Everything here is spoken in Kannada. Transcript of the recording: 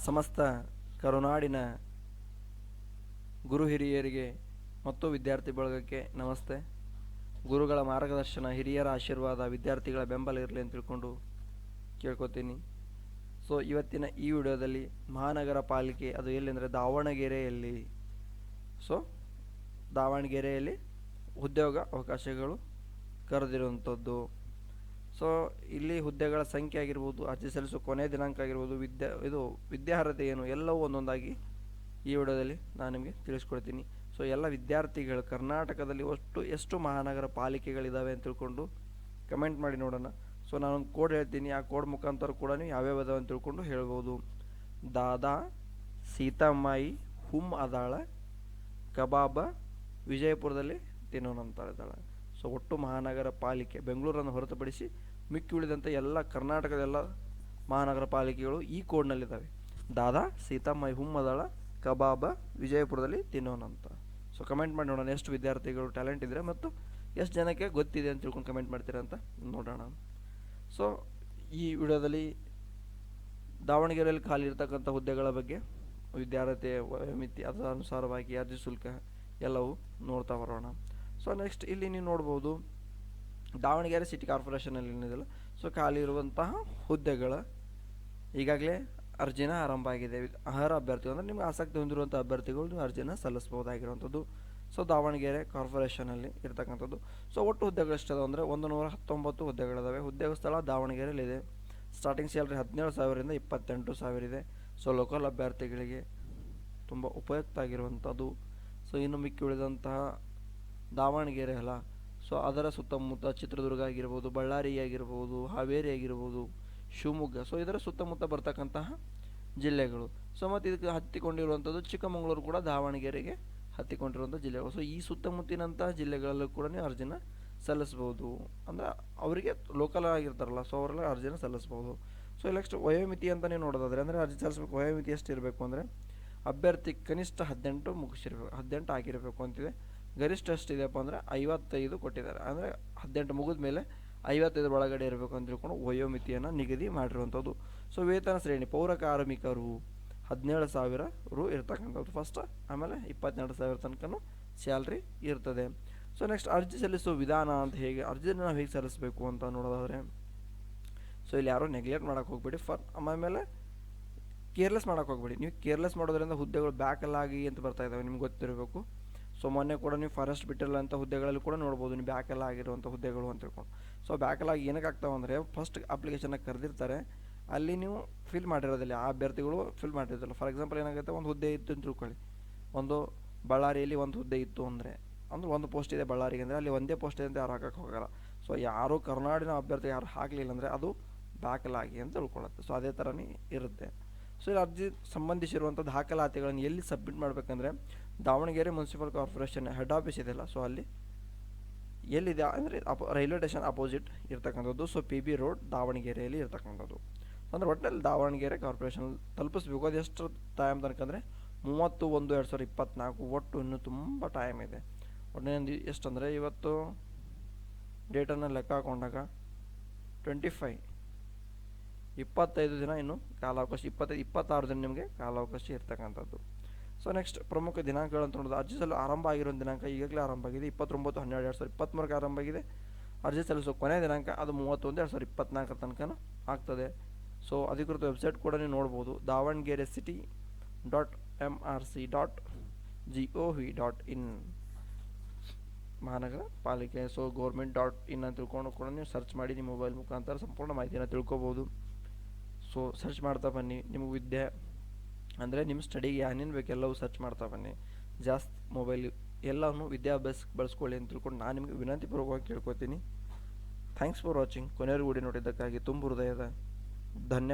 ಸಮಸ್ತ ಕರುನಾಡಿನ ಗುರು ಹಿರಿಯರಿಗೆ ಮತ್ತು ವಿದ್ಯಾರ್ಥಿ ಬಳಗಕ್ಕೆ ನಮಸ್ತೆ. ಗುರುಗಳ ಮಾರ್ಗದರ್ಶನ, ಹಿರಿಯರ ಆಶೀರ್ವಾದ, ವಿದ್ಯಾರ್ಥಿಗಳ ಬೆಂಬಲ ಇರಲಿ ಅಂತ ತಿಳ್ಕೊಂಡು ಕೇಳ್ಕೊತೀನಿ. ಸೊ ಇವತ್ತಿನ ಈ ವಿಡಿಯೋದಲ್ಲಿ ಮಹಾನಗರ ಪಾಲಿಕೆ ಅದು ಎಲ್ಲಿಂದರೆ ದಾವಣಗೆರೆಯಲ್ಲಿ. ಸೊ ದಾವಣಗೆರೆಯಲ್ಲಿ ಉದ್ಯೋಗ ಅವಕಾಶಗಳು ಕರೆದಿರುವಂಥದ್ದು. ಸೊ ಇಲ್ಲಿ ಹುದ್ದೆಗಳ ಸಂಖ್ಯೆ ಆಗಿರ್ಬೋದು, ಅರ್ಜಿ ಸಲ್ಲಿಸುವ ಕೊನೆಯ ದಿನಾಂಕ ಆಗಿರ್ಬೋದು, ವಿದ್ಯಾರ್ಹತೆ ಏನು ಎಲ್ಲವೂ ಒಂದೊಂದಾಗಿ ಈ ವಿಡಿಯೋದಲ್ಲಿ ನಾನು ನಿಮಗೆ ತಿಳಿಸ್ಕೊಡ್ತೀನಿ. ಸೊ ಎಲ್ಲ ವಿದ್ಯಾರ್ಥಿಗಳು ಕರ್ನಾಟಕದಲ್ಲಿ ಎಷ್ಟು ಮಹಾನಗರ ಪಾಲಿಕೆಗಳಿದ್ದಾವೆ ಅಂತ ತಿಳ್ಕೊಂಡು ಕಮೆಂಟ್ ಮಾಡಿ ನೋಡೋಣ. ಸೊ ನಾನೊಂದು ಕೋಡ್ ಹೇಳ್ತೀನಿ, ಆ ಕೋಡ್ ಮುಖಾಂತರ ಕೂಡ ನೀವು ಯಾವ್ಯಾವ ಅದಾವೆ ಅಂತ ತಿಳ್ಕೊಂಡು ಹೇಳ್ಬೋದು. ದಾದಾ, ಸೀತಾಮಾಯಿ, ಹುಮ್ ಅದಾಳ, ಕಬಾಬ, ವಿಜಯಪುರದಲ್ಲಿ ತಿನ್ನೋನಂತ ಇದ್ದಾಳೆ. ಸೊ ಒಟ್ಟು ಮಹಾನಗರ ಪಾಲಿಕೆ ಬೆಂಗಳೂರನ್ನು ಹೊರತುಪಡಿಸಿ ಮಿಕ್ಕಿ ಉಳಿದಂಥ ಎಲ್ಲ ಕರ್ನಾಟಕದ ಎಲ್ಲ ಮಹಾನಗರ ಪಾಲಿಕೆಗಳು ಈ ಕೋಡ್ನಲ್ಲಿದ್ದಾವೆ. ದಾದಾ, ಸೀತಾಮಾಯಿ, ಹುಮ್ ಅದಾಳ, ಕಬಾಬ, ವಿಜಯಪುರದಲ್ಲಿ ತಿನ್ನೋನಂತ. ಸೊ ಕಮೆಂಟ್ ಮಾಡಿ ನೋಡೋಣ ಎಷ್ಟು ವಿದ್ಯಾರ್ಥಿಗಳು ಟ್ಯಾಲೆಂಟ್ ಇದ್ದರೆ ಮತ್ತು ಎಷ್ಟು ಜನಕ್ಕೆ ಗೊತ್ತಿದೆ ಅಂತ ತಿಳ್ಕೊಂಡು ಕಮೆಂಟ್ ಮಾಡ್ತೀರಾ ಅಂತ ನೋಡೋಣ. ಸೊ ಈ ವಿಡಿಯೋದಲ್ಲಿ ದಾವಣಗೆರೆಯಲ್ಲಿ ಖಾಲಿ ಇರ್ತಕ್ಕಂಥ ಹುದ್ದೆಗಳ ಬಗ್ಗೆ, ವಿದ್ಯಾರ್ಹತೆ ವಯೋಮಿತಿ, ಅದರ ಅನುಸಾರವಾಗಿ ಅರ್ಜಿ ಶುಲ್ಕ ಎಲ್ಲವೂ ನೋಡ್ತಾ ಬರೋಣ. ಸೊ ನೆಕ್ಸ್ಟ್ ಇಲ್ಲಿ ನೀವು ನೋಡ್ಬೋದು ದಾವಣಗೆರೆ ಸಿಟಿ ಕಾರ್ಪೊರೇಷನಲ್ಲಿ ಏನಿದೆಯಲ್ಲ, ಸೊ ಖಾಲಿ ಇರುವಂತಹ ಹುದ್ದೆಗಳ ಈಗಾಗಲೇ ಅರ್ಜಿನ ಆರಂಭ ಆಗಿದೆ. ಅರ್ಹ ಅಭ್ಯರ್ಥಿಗಳು ಅಂದರೆ ನಿಮ್ಗೆ ಆಸಕ್ತಿ ಹೊಂದಿರುವಂಥ ಅಭ್ಯರ್ಥಿಗಳು ನೀವು ಅರ್ಜಿನ ಸಲ್ಲಿಸಬಹುದಾಗಿರುವಂಥದ್ದು. ಸೊ ದಾವಣಗೆರೆ ಕಾರ್ಪೊರೇಷನಲ್ಲಿ ಇರ್ತಕ್ಕಂಥದ್ದು. ಸೊ ಒಟ್ಟು ಹುದ್ದೆಗಳು ಎಷ್ಟಿದೆ ಅಂದರೆ 119 ಹುದ್ದೆಗಳಿದ್ದಾವೆ. ಹುದ್ದೆಗಳ ಸ್ಥಳ ದಾವಣಗೆರೆಯಲ್ಲಿದೆ. ಸ್ಟಾರ್ಟಿಂಗ್ ಸ್ಯಾಲ್ರಿ 17,000ರಿಂದ 28,000 ಇದೆ. ಸೊ ಲೋಕಲ್ ಅಭ್ಯರ್ಥಿಗಳಿಗೆ ತುಂಬ ಉಪಯುಕ್ತ ಆಗಿರುವಂಥದ್ದು. ಸೊ ಇನ್ನು ಮಿಕ್ಕಿ ಉಳಿದಂತಹ ದಾವಣಗೆರೆ ಅಲ್ಲ, ಸೊ ಅದರ ಸುತ್ತಮುತ್ತ ಚಿತ್ರದುರ್ಗ ಆಗಿರ್ಬೋದು, ಬಳ್ಳಾರಿ ಆಗಿರ್ಬೋದು, ಹಾವೇರಿ ಆಗಿರ್ಬೋದು, ಶಿವಮೊಗ್ಗ, ಸೊ ಇದರ ಸುತ್ತಮುತ್ತ ಬರ್ತಕ್ಕಂತಹ ಜಿಲ್ಲೆಗಳು. ಸೊ ಮತ್ತು ಇದಕ್ಕೆ ಹತ್ತಿಕೊಂಡಿರುವಂಥದ್ದು ಚಿಕ್ಕಮಗಳೂರು ಕೂಡ ದಾವಣಗೆರೆಗೆ ಹತ್ತಿಕೊಂಡಿರುವಂಥ ಜಿಲ್ಲೆಗಳು. ಸೊ ಈ ಸುತ್ತಮುತ್ತಿನಂತಹ ಜಿಲ್ಲೆಗಳಲ್ಲೂ ಕೂಡ ನೀವು ಅರ್ಜಿನ ಸಲ್ಲಿಸ್ಬೋದು. ಅಂದರೆ ಅವರಿಗೆ ಲೋಕಲ್ ಆಗಿರ್ತಾರಲ್ಲ, ಸೊ ಅವರೆಲ್ಲ ಅರ್ಜಿನ ಸಲ್ಲಿಸ್ಬೋದು. ಸೊ ನೆಕ್ಸ್ಟ್ ವಯೋಮಿತಿ ಅಂತ ನೀವು ನೋಡೋದಾದರೆ ಅಂದರೆ ಅರ್ಜಿ ಸಲ್ಲಿಸಬೇಕು ವಯೋಮಿತಿ ಎಷ್ಟು ಇರಬೇಕು ಅಂದರೆ ಅಭ್ಯರ್ಥಿ ಕನಿಷ್ಠ 18 ಆಗಿರಬೇಕು ಅಂತಿದೆ. ಗರಿಷ್ಠ ಎಷ್ಟಿದೆಯಪ್ಪ ಅಂದರೆ 55 ಕೊಟ್ಟಿದ್ದಾರೆ. ಅಂದರೆ 18 ಮುಗಿದ ಮೇಲೆ 55 ಒಳಗಡೆ ಇರಬೇಕು ಅಂತ ತಿಳ್ಕೊಂಡು ವಯೋಮಿತಿಯನ್ನು ನಿಗದಿ ಮಾಡಿರುವಂಥದ್ದು. ಸೊ ವೇತನ ಶ್ರೇಣಿ ಪೌರ ಕಾರ್ಮಿಕರು 17,000 ರು ಇರ್ತಕ್ಕಂಥದ್ದು ಫಸ್ಟ್, ಆಮೇಲೆ 22,000 ತನಕ ಸ್ಯಾಲ್ರಿ ಇರ್ತದೆ. ಸೊ ನೆಕ್ಸ್ಟ್ ಅರ್ಜಿ ಸಲ್ಲಿಸುವ ವಿಧಾನ ಅಂತ ಹೇಗೆ ಅರ್ಜಿನ ನಾವು ಹೇಗೆ ಸಲ್ಲಿಸಬೇಕು ಅಂತ ನೋಡೋದಾದರೆ, ಸೊ ಇಲ್ಲಿ ಯಾರೂ ನೆಗ್ಲೆಕ್ಟ್ ಮಾಡೋಕ್ಕೆ ಹೋಗ್ಬೇಡಿ. ಆಮೇಲೆ ಕೇರ್ಲೆಸ್ ಮಾಡೋಕ್ಕೆ ಹೋಗ್ಬೇಡಿ. ನೀವು ಕೇರ್ಲೆಸ್ ಮಾಡೋದ್ರಿಂದ ಹುದ್ದೆಗಳು ಬ್ಯಾಕಲ್ಲಾಗಿ ಅಂತ ಬರ್ತಾ ಇದ್ದಾವೆ, ನಿಮ್ಗೆ ಗೊತ್ತಿರಬೇಕು. ಸೊ ಮೊನ್ನೆ ಕೂಡ ನೀವು ಫಾರೆಸ್ಟ್ ಬಿಟ್ಟಿಲ್ಲ ಅಂತ ಹುದ್ದೆಗಳಲ್ಲಿ ಕೂಡ ನೋಡ್ಬೋದು ನೀವು ಬ್ಯಾಕೆಲ್ಲ ಆಗಿರುವಂಥ ಹುದ್ದೆಗಳು ಅಂತ ತಿಳ್ಕೊಂಡು. ಸೊ ಬ್ಯಾಕೆಲಾಗಿ ಏನಕ್ಕೆ ಆಗ್ತಾವೆ ಅಂದರೆ ಫಸ್ಟ್ ಅಪ್ಲಿಕೇಶನ್ನ ಕರೆದಿರ್ತಾರೆ, ಅಲ್ಲಿ ನೀವು ಫಿಲ್ ಮಾಡಿರೋದಿಲ್ಲ, ಆ ಅಭ್ಯರ್ಥಿಗಳು ಫಿಲ್ ಮಾಡಿರೋದಿಲ್ಲ. ಫಾರ್ ಎಕ್ಸಾಂಪಲ್ ಏನಾಗುತ್ತೆ, ಒಂದು ಹುದ್ದೆ ಇತ್ತು ಅಂತ ತಿಳ್ಕೊಳ್ಳಿ, ಒಂದು ಬಳ್ಳಾರಿಯಲ್ಲಿ ಒಂದು ಹುದ್ದೆ ಇತ್ತು ಅಂದರೆ ಒಂದು ಪೋಸ್ಟ್ ಇದೆ ಬಳ್ಳಾರಿಗೆ ಅಂದರೆ ಅಲ್ಲಿ ಒಂದೇ ಪೋಸ್ಟ್ ಇದೆ ಅಂತ ಯಾರು ಹಾಕಕ್ಕೆ ಹೋಗಲ್ಲ. ಸೊ ಯಾರು ಕರ್ನಾಡಿನ ಅಭ್ಯರ್ಥಿ ಯಾರು ಹಾಕಲಿಲ್ಲ ಅಂದರೆ ಅದು ಬ್ಯಾಕಲಾಗಿ ಅಂತ ತಿಳ್ಕೊಳ್ಳುತ್ತೆ. ಸೊ ಅದೇ ಥರನೇ ಇರುತ್ತೆ. ಸೊ ಇಲ್ಲಿ ಅರ್ಜಿ ಸಂಬಂಧಿಸಿರುವಂಥ ದಾಖಲಾತಿಗಳನ್ನು ಎಲ್ಲಿ ಸಬ್ಮಿಟ್ ಮಾಡಬೇಕಂದ್ರೆ Davanagere municipal corporation head office ಇದೆಯಲ್ಲ, ಸೊ ಅಲ್ಲಿ ಎಲ್ಲಿದೆ ಅಂದರೆ ರೈಲ್ವೆ ಸ್ಟೇಷನ್ ಅಪೋಸಿಟ್ ಇರ್ತಕ್ಕಂಥದ್ದು. ಸೊ PB ರೋಡ್ ದಾವಣಗೆರೆಯಲ್ಲಿ ಇರ್ತಕ್ಕಂಥದ್ದು. ಅಂದರೆ ಒಟ್ಟಿನಲ್ಲಿ ದಾವಣಗೆರೆ ಕಾರ್ಪೊರೇಷನ್ ತಲುಪಿಸ್ಬೇಕು. ಅದು ಎಷ್ಟು ಟೈಮ್ ತನಕ ಅಂದರೆ 30/1/2024. ಒಟ್ಟು ಇನ್ನೂ ತುಂಬ ಟೈಮ್ ಇದೆ. ಒಟ್ಟಿನಲ್ಲಿ ಎಷ್ಟು ಅಂದರೆ ಇವತ್ತು ಡೇಟನ್ನು ಲೆಕ್ಕ ಹಾಕೊಂಡಾಗ 25 ದಿನ ಇನ್ನು ಕಾಲಾವಕಾಶ, 26 ದಿನ ನಿಮಗೆ ಕಾಲಾವಕಾಶ ಇರ್ತಕ್ಕಂಥದ್ದು. ಸೊ ನೆಕ್ಸ್ಟ್ ಪ್ರಮುಖ ದಿನಾಂಕಗಳು ಅಂತ ನೋಡೋದು, ಅರ್ಜಿ ಸಲ್ಲಿಸಲು ಆರಂಭ ಆಗಿರೋ ದಿನಾಂಕ ಈಗಾಗಲೇ ಆರಂಭ ಆಗಿದೆ. 29/12/2023 ಆರಂಭ ಆಗಿದೆ. ಅರ್ಜಿ ಸಲ್ಲಿಸೋ ಕೊನೆಯ ದಿನಾಂಕ ಅದು 31/2024 ತನಕ ಆಗ್ತದೆ. ಸೊ ಅಧಿಕೃತ ವೆಬ್ಸೈಟ್ ಕೂಡ ನೀವು ನೋಡ್ಬೋದು, dawangerecity.mrc.gov.in ಮಹಾನಗರ ಪಾಲಿಕೆ. ಸೊ government.in ಅಂತ ತಿಳ್ಕೊಂಡು ಕೂಡ ನೀವು ಸರ್ಚ್ ಮಾಡಿ ನಿಮ್ಮ ಮೊಬೈಲ್ ಮುಖಾಂತರ ಸಂಪೂರ್ಣ ಮಾಹಿತಿಯನ್ನು ತಿಳ್ಕೊಬೋದು. ಸೊ ಸರ್ಚ್ ಮಾಡ್ತಾ ಬನ್ನಿ. ನಿಮಗೆ ವಿದ್ಯೆ ಅಂದರೆ ನಿಮ್ಮ ಸ್ಟಡಿಗೆ ಏನೇನು ಬೇಕು ಎಲ್ಲವೂ ಸರ್ಚ್ ಮಾಡ್ತಾ ಬನ್ನಿ. ಜಾಸ್ತಿ ಮೊಬೈಲ್ ಎಲ್ಲವನ್ನು ವಿದ್ಯಾಭ್ಯಾಸ ಬಳಸ್ಕೊಳ್ಳಿ ಅಂತ ತಿಳ್ಕೊಂಡು ನಾನು ನಿಮಗೆ ವಿನಂತಿಪೂರ್ವಕವಾಗಿ ಕೇಳ್ಕೊತೀನಿ. Thanks for watching. ಕೊನೆಯವರೆಗೂ ವಿಡಿಯೋ ನೋಡಿದ್ದಕ್ಕಾಗಿ ತುಂಬ ಹೃದಯದ ಧನ್ಯವಾದ.